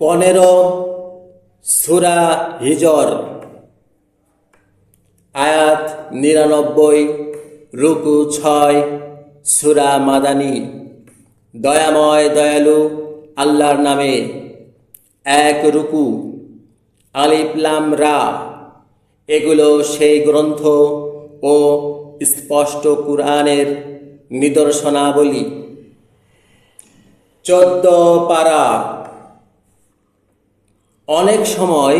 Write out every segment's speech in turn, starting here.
15 সূরা হিজর আয়াত 99, রুকু 6, সূরা মাদানী। দয়াময় দয়ালু আল্লাহর নামে। এক রুকু, আলিফ লাম রা, এগুলো সেই গ্রন্থ ও স্পষ্ট কুরআনের নিদর্শনাবলী। 14 পারা। অনেক সময়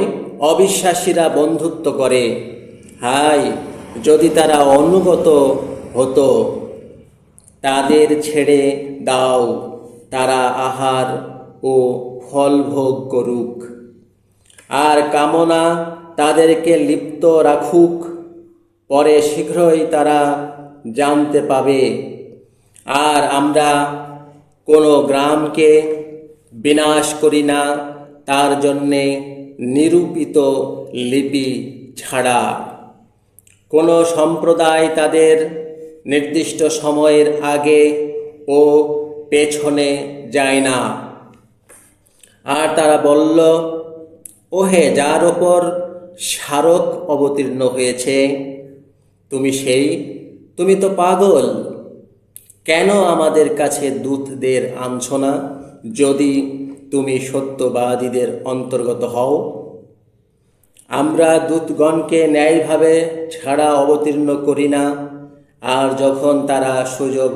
অবিশ্বাসীরা বন্ধুত্ব করে, হায় যদি তারা অনুগত হতো। তাদের ছেড়ে দাও, তারা আহার ও ফল ভোগ করুক, আর কামনা তাদেরকে লিপ্ত রাখুক, পরে শীঘ্রই তারা জানতে পাবে। আর আমরা কোনো গ্রামকে বিনাশ করি না তার জন্যে নিরূপিত লিপি ছাড়া। কোনো সম্প্রদায় তাদের নির্দিষ্ট সময়ের আগে ও পেছনে যায় না। আর তারা বলল, ওহে যার ওপর স্মারক অবতীর্ণ হয়েছে, তুমি তো পাগল। কেন আমাদের কাছে দূতদের আনছ না, যদি তুমি সত্যবাদীদের অন্তর্গত হও? আমরা দূতগণকে ন্যায়ভাবে ছাড়া অবতীর্ণ করি না, আর যখন তারা সুযোগ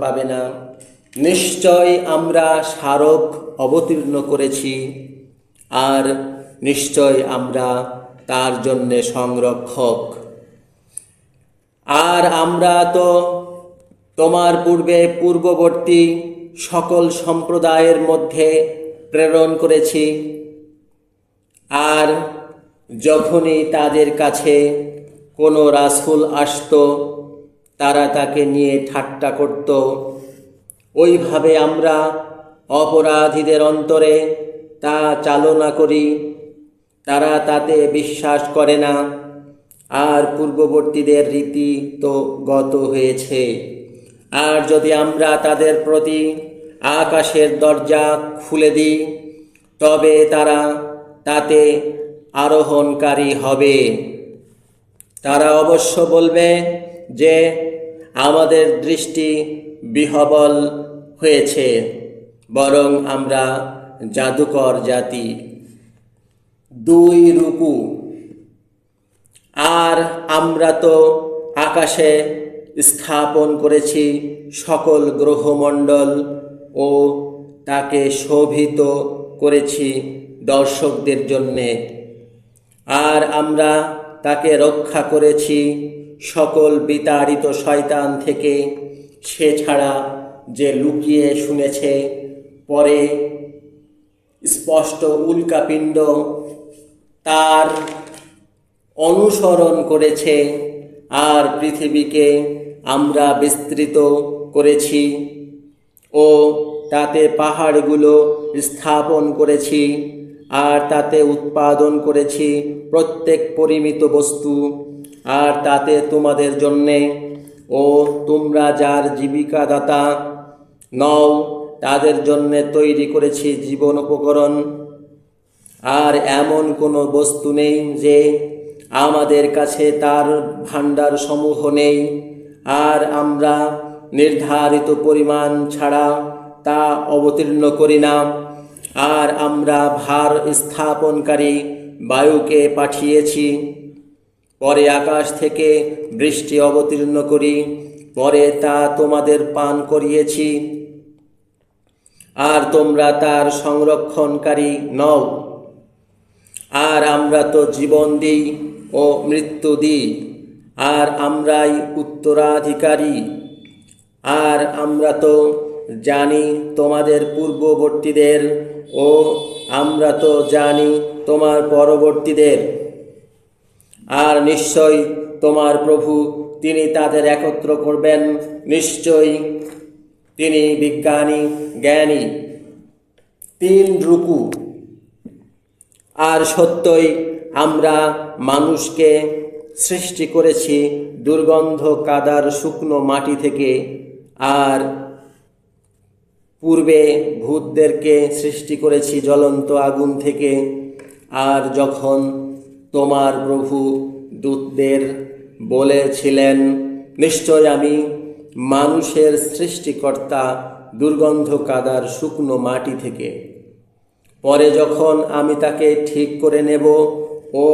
পাবে না, নিশ্চয় আমরা স্মারক অবতীর্ণ করেছি, আর নিশ্চয় আমরা তার জন্যে সংরক্ষক। আর আমরা তো তোমার পূর্ববর্তী সকল সম্প্রদায়ের মধ্যে প্রেরণ করেছি, আর যখনই তাদের কাছে কোনো রাসূল আসত, তারা তাকে নিয়ে ঠাট্টা করত। ওইভাবে আমরা অপরাধীদের অন্তরে তা চালনা করি, তারা তাতে বিশ্বাস করে না। আর পূর্ববর্তীদের রীতি তো গত হয়েছে। আর যদি আমরা তাদের প্রতি আকাশের দরজা খুলে দিই, তবে তারা তাতে আরোহণকারী হবে। তারা অবশ্য বলবে যে আমাদের দৃষ্টি বিহ্বল হয়েছে, বরং আমরা জাদুকর জাতি। 2 রুকু। আর আমরা তো আকাশে স্থাপন করেছি সকল গ্রহমণ্ডল ও তাকে শোভিত করেছি দর্শকদের জন্যে। আর আমরা তাকে রক্ষা করেছি সকল বিতাড়িত শয়তান থেকে, সে ছাড়া যে লুকিয়ে শুনেছে, পরে স্পষ্ট উল্কাপিণ্ড তার অনুসরণ করেছে। আর পৃথিবীকে আমরা বিস্তৃত করেছি ও তাতে পাহাড়গুলো স্থাপন করেছি, আর তাতে উৎপাদন করেছি প্রত্যেক পরিমিত বস্তু। আর তাতে তোমাদের জন্যে ও তোমরা যার জীবিকাদাতা নও, তাদের জন্যে তৈরি করেছি জীবন উপকরণ। আর এমন কোনো বস্তু নেই যে আমাদের কাছে তার ভাণ্ডার সমূহ নেই, আর আমরা নির্ধারিত পরিমাণ ছাড়া তা অবতীর্ণ করি না। আর আমরা ভার স্থাপনকারী বায়ুকে পাঠিয়েছি, পরে আকাশ থেকে বৃষ্টি অবতীর্ণ করি, পরে তা তোমাদের পান করিয়েছি, আর তোমরা তার সংরক্ষণকারী নও। আর আমরা তো জীবন দিই ও মৃত্যু দিই, আর আমরাই উত্তরাধিকারী। আর আমরা তো জানি তোমাদের পূর্ববর্তীদের, ও আমরা তো জানি তোমার পরবর্তীদের। আর নিশ্চয় তোমার প্রভু, তিনি তাদের একত্র করবেন। নিশ্চয়ই তিনি বিজ্ঞানী, জ্ঞানী। 3 রুকু। আর সত্যই আমরা মানুষকে সৃষ্টি করেছি দুর্গন্ধ কাদার শুকনো মাটি থেকে, আর পূর্বে ভূতদেরকে সৃষ্টি করেছি জ্বলন্ত আগুন থেকে, আর যখন তোমার প্রভু দূতদের বলেছিলেন, নিশ্চয় আমি মানুষের সৃষ্টিকর্তা দুর্গন্ধ কাদার শুকনো মাটি থেকে, পরে যখন আমি তাকে ঠিক করে নেব ও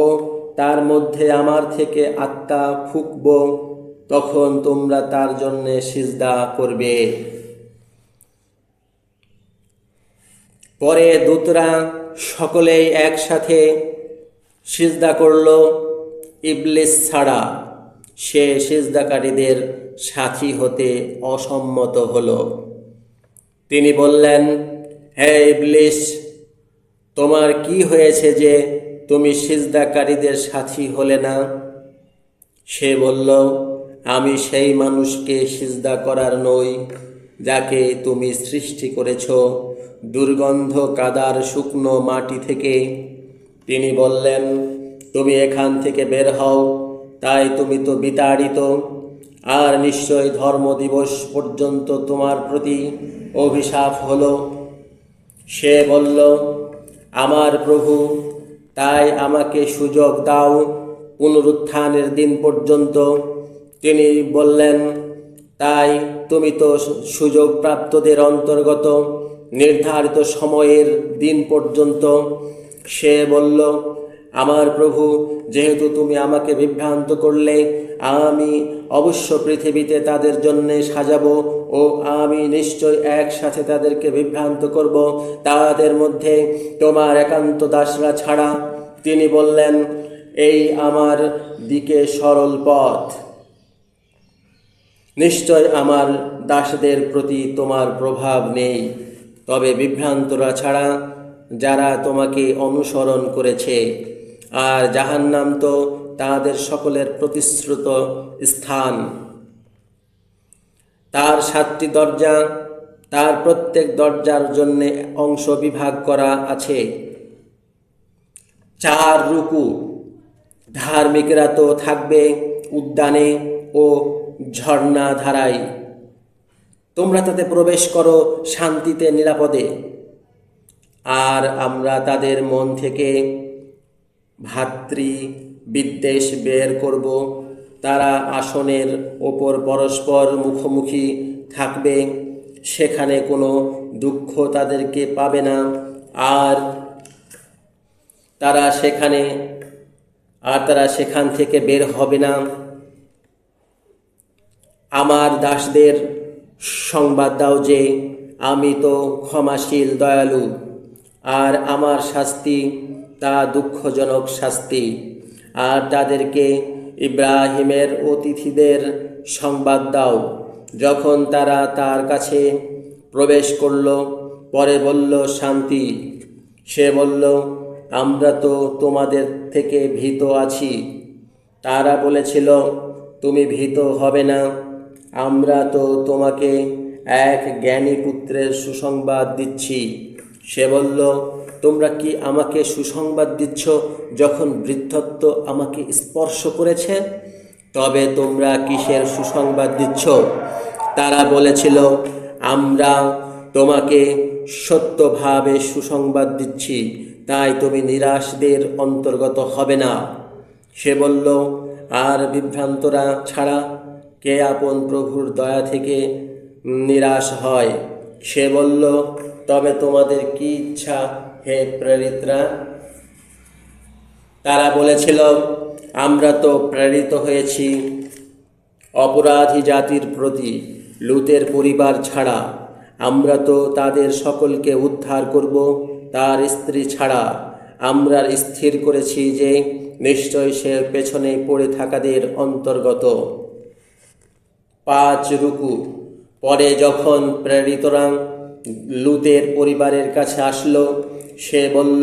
তার মধ্যে আমার থেকে আত্মা ফুঁকব, তখন তোমরা তার জন্যে সিজদা করবে। পরে দূতরা সকলেই একসাথে সিজদা করল, ইবলিস ছাড়া। সে সিজদাকারীদের সাথী হতে অসম্মত হল। তিনি বললেন, হে ইবলিস, তোমার কি হয়েছে যে তুমি সিজদাকারীদের সাথী হলে না? সে বলল, আমি সেই মানুষকে সিজদা করার নই যাকে তুমি সৃষ্টি করেছ দুর্গন্ধ কাদার শুকনো মাটি থেকে। তিনি বললেন, তুমি এখান থেকে বের হও, তাই তুমি তো বিতাড়িত, আর নিশ্চয় ধর্মদিবস পর্যন্ত তোমার প্রতি অভিশাপ হলো। সে বলল, আমার প্রভু, তাই আমাকে সুযোগ দাও পুনরুত্থানের দিন পর্যন্ত। তিনি বললেন, তাই তুমি তো সুযোগ প্রাপ্তদের অন্তর্গত নির্ধারিত সময়ের দিন পর্যন্ত। সে বলল, আমার প্রভু, যেহেতু তুমি আমাকে বিভ্রান্ত করলে, আমি অবশ্য পৃথিবীতে তাদের জন্যে সাজাবো ও আমি নিশ্চয় একসাথে তাদেরকে বিভ্রান্ত করব, তাদের মধ্যে তোমার একান্ত দাসরা ছাড়া। তিনি বললেন, এই আমার দিকে সরল পথ। নিশ্চয় আমার দাসদের প্রতি তোমার প্রভাব নেই, তবে বিভ্রান্তরা ছাড়া যারা তোমাকে অনুসরণ করেছে। আর জাহান্নাম তো তাদের সকলের প্রতিশ্রুত স্থান। তার 7টি দরজা, তার প্রত্যেক দরজার জন্য অংশ বিভাগ করা আছে 4 রুকু। ধার্মিকরা তো থাকবে উদ্যানে ও ঝর্ণা ধারায়। তোমরা তাতে প্রবেশ করো শান্তিতে নিরাপদে। আর আমরা তাদের মন থেকে ভ্রাতৃ বিদ্বেষ বের করব। তারা আসনের ওপর পরস্পর মুখোমুখি থাকবে, সেখানে কোনো দুঃখ তাদেরকে পাবে না, আর তারা সেখান থেকে বের হবে না। আমার দাসদের সংবাদ দাও যে আমি তো ক্ষমাশীল, দয়ালু, আর আমার শাস্তি তা দুঃখজনক শাস্তি। আর তাদেরকে ইব্রাহিমের অতিথিদের সংবাদ দাও, যখন তারা তার কাছে প্রবেশ করল, পরে বলল শান্তি। সে বলল, আমরা তো তোমাদের থেকে ভীত আছি। তারা বলেছিল, তুমি ভীত হবে না, আমরা তো তোমাকে এক জ্ঞানী পুত্রের সুসংবাদ দিচ্ছি। সে বলল, তোমরা কি আমাকে সুসংবাদ দিচ্ছ যখন বৃদ্ধত্ব আমাকে স্পর্শ করেছে? তবে তোমরা কিসের সুসংবাদ দিচ্ছ? তারা বলেছিল, আমরা তোমাকে সত্যভাবে সুসংবাদ দিচ্ছি, তাই তুমি নিরাশদের অন্তর্গত হবে না। সে বলল, আর বিভ্রান্তরা ছাড়া কে আপন প্রভুর দয়া থেকে নিরাশ হয়? সে বলল, তবে তোমাদের কি ইচ্ছা হে প্রেরিতরা? তারা বলেছিল, আমরা তো প্রেরিত হয়েছি অপরাধী জাতির প্রতি, লূতের পরিবার ছাড়া। আমরা তো তাদের সকলকে উদ্ধার করব, তার স্ত্রী ছাড়া। আমরা স্থির করেছি যে নিশ্চয় সে পেছনে পড়ে থাকাদের অন্তর্গত। 5 রুকু। পরে যখন প্রেরিতরা লূতের পরিবারের কাছে আসলো, সে বলল,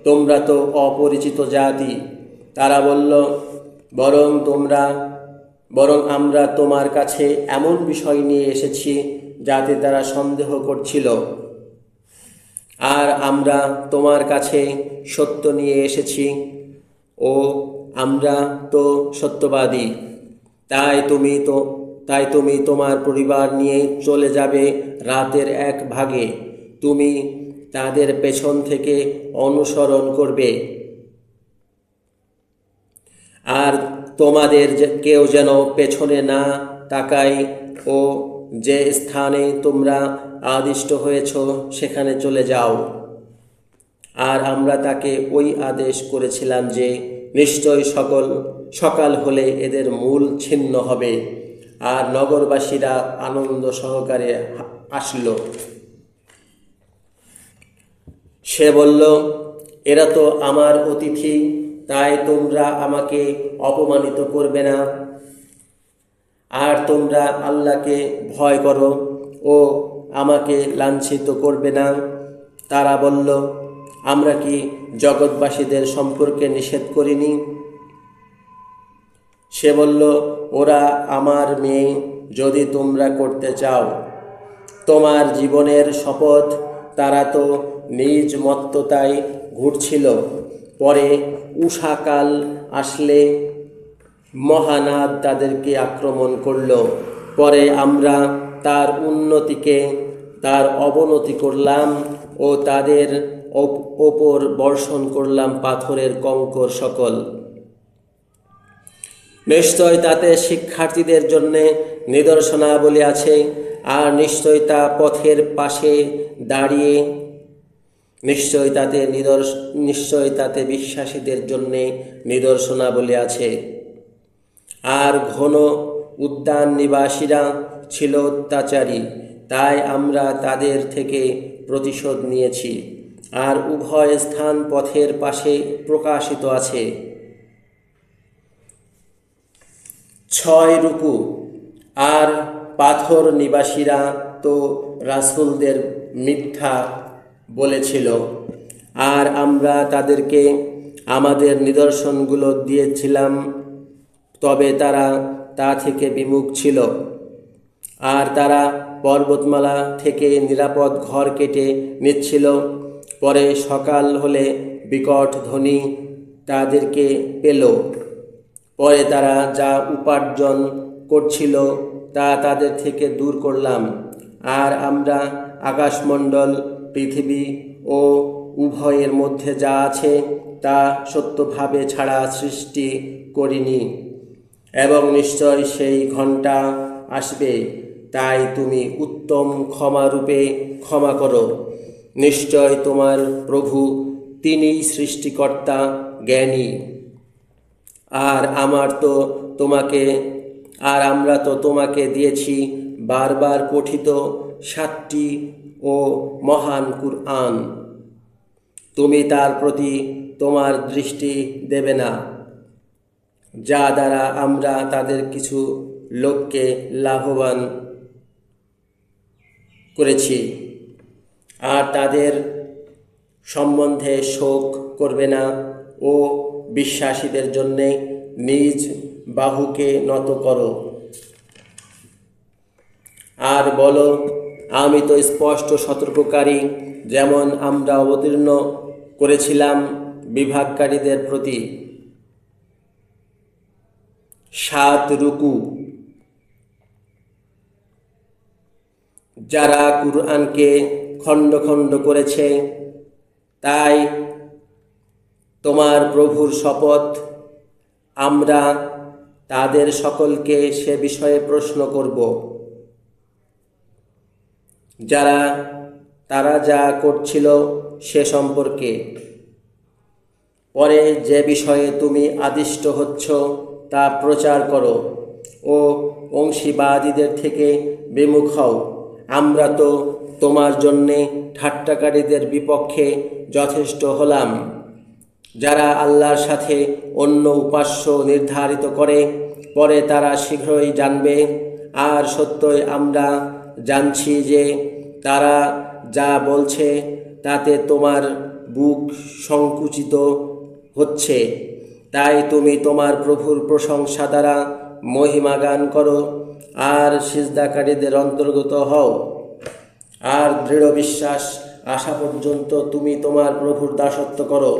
তোমরা তো অপরিচিত জাতি। তারা বলল, বরং আমরা তোমার কাছে এমন বিষয় নিয়ে এসেছি যাতে তারা সন্দেহ করছিল, আর আমরা তোমার কাছে সত্য নিয়ে এসেছি ও আমরা তো সত্যবাদী। তাই তাই তুমি তোমার পরিবার নিয়ে চলে যাবে রাতের এক ভাগে। তুমি তাদের পেছন থেকে অনুসরণ করবে, আর তোমাদের কেউ যেন পেছনে না তাকায়, ও যে স্থানে তোমরা আদিষ্ট হয়েছ সেখানে চলে যাও। আর আমরা তাকে ওই আদেশ করেছিলাম যে নিশ্চয় সকাল হলে এদের মূল ছিন্ন হবে। আর নগরবাসীরা আনন্দ সহকারে আসলো। সে বলল, এরা তো আমার অতিথি, তাই তোমরা আমাকে অপমানিত করবে না। আর তোমরা আল্লাহকে ভয় করো ও আমাকে লাঞ্ছিত করবে না। তারা বলল, আমরা কি জগৎবাসীদের সম্পর্কে নিষেধ করিনি? সে বলল, ওরা আমার মেয়ে, যদি তোমরা করতে চাও। তোমার জীবনের শপথ, তারা তো নিজ মত্ততায় ঘুরছিল। পরে উষাকাল আসলে মহানাদ তাদেরকে আক্রমণ করল। পরে আমরা তার উন্নতিকে তার অবনতি করলাম ও তাদের ওপর বর্ষণ করলাম পাথরের কঙ্কর সকল। নিশ্চয় তাতে শিক্ষার্থীদের জন্যে নিদর্শনাবলী আছে, আর নিশ্চয় তা পথের পাশে দাঁড়িয়ে নিশ্চয় তাতে বিশ্বাসীদের জন্যে নিদর্শনাবলী আছে। আর ঘন উদ্যান নিবাসীরা ছিল অত্যাচারী, তাই আমরা তাদের থেকে প্রতিশোধ নিয়েছি। আর উভয় স্থান পথের পাশে প্রকাশিত আছে। 6 রুকু। আর পাথর নিবাসীরা তো রাসূলদের মিথ্যা বলেছিল, আর আমরা তাদেরকে আমাদের নিদর্শনগুলো দিয়েছিলাম, তবে তারা তা থেকে বিমুখ ছিল। আর তারা পর্বতমালা থেকে নিরাপদ ঘর কেটে নিচ্ছিল। পরে সকাল হলে বিকট ধ্বনি তাদেরকে পেল। পরে তারা যা উপার্জন করছিল তা তাদের থেকে দূর করলাম। আর আমরা আকাশমণ্ডল, পৃথিবী ও উভয়ের মধ্যে যা আছে তা সত্যভাবে ছাড়া সৃষ্টি করিনি। এবং নিশ্চয় সেই ঘণ্টা আসবে, তাই তুমি উত্তম ক্ষমারূপে ক্ষমা করো। নিশ্চয় তোমার প্রভু, তিনিই সৃষ্টিকর্তা, জ্ঞানী। আর আমরা তো তোমাকে দিয়েছি বারবার পঠিত 7টি ও মহান কুরআন। তুমি তার প্রতি তোমার দৃষ্টি দেবে না, যা দ্বারা আমরা তাদের কিছু লোককে লাভবান করেছি। আর তাদের সম্বন্ধে শোক করবে না ও বিশ্বাসীদের জন্যে নিজ বাহুকে নত করো। আর বলো, আমি তো স্পষ্ট সতর্ককারী, যেমন আমরা অবতীর্ণ করেছিলাম বিভাগকারীদের প্রতি। 7 রুকু। যারা কুরআনকে খণ্ড খণ্ড করেছে, তাই তোমার প্রভুর শপথ, আমরা তাদের সকলকে সে বিষয়ে প্রশ্ন করব। তারা যা করছিল সে সম্পর্কে। পরে যে বিষয়ে তুমি আদিষ্ট হচ্ছ তা প্রচার করো ও অংশীবাদীদের থেকে বিমুখ হও। আমরা তো তোমার জন্যে ঠাট্টাকারীদের বিপক্ষে যথেষ্ট হলাম। যারা আল্লাহর সাথে অন্য উপাস্য নির্ধারিত করে, পরে তারা শীঘ্রই জানবে। আর সত্যই আমরা জানছি যে তারা যা বলছে তাতে তোমার বুক সংকুচিত হচ্ছে। তাই তুমি তোমার প্রভুর প্রশংসা দ্বারা মহিমা গান করো আর সিজদাকারীদের অন্তর্গত হও। আর দৃঢ় বিশ্বাস আসা পর্যন্ত তুমি তোমার প্রভুর দাসত্ব করো।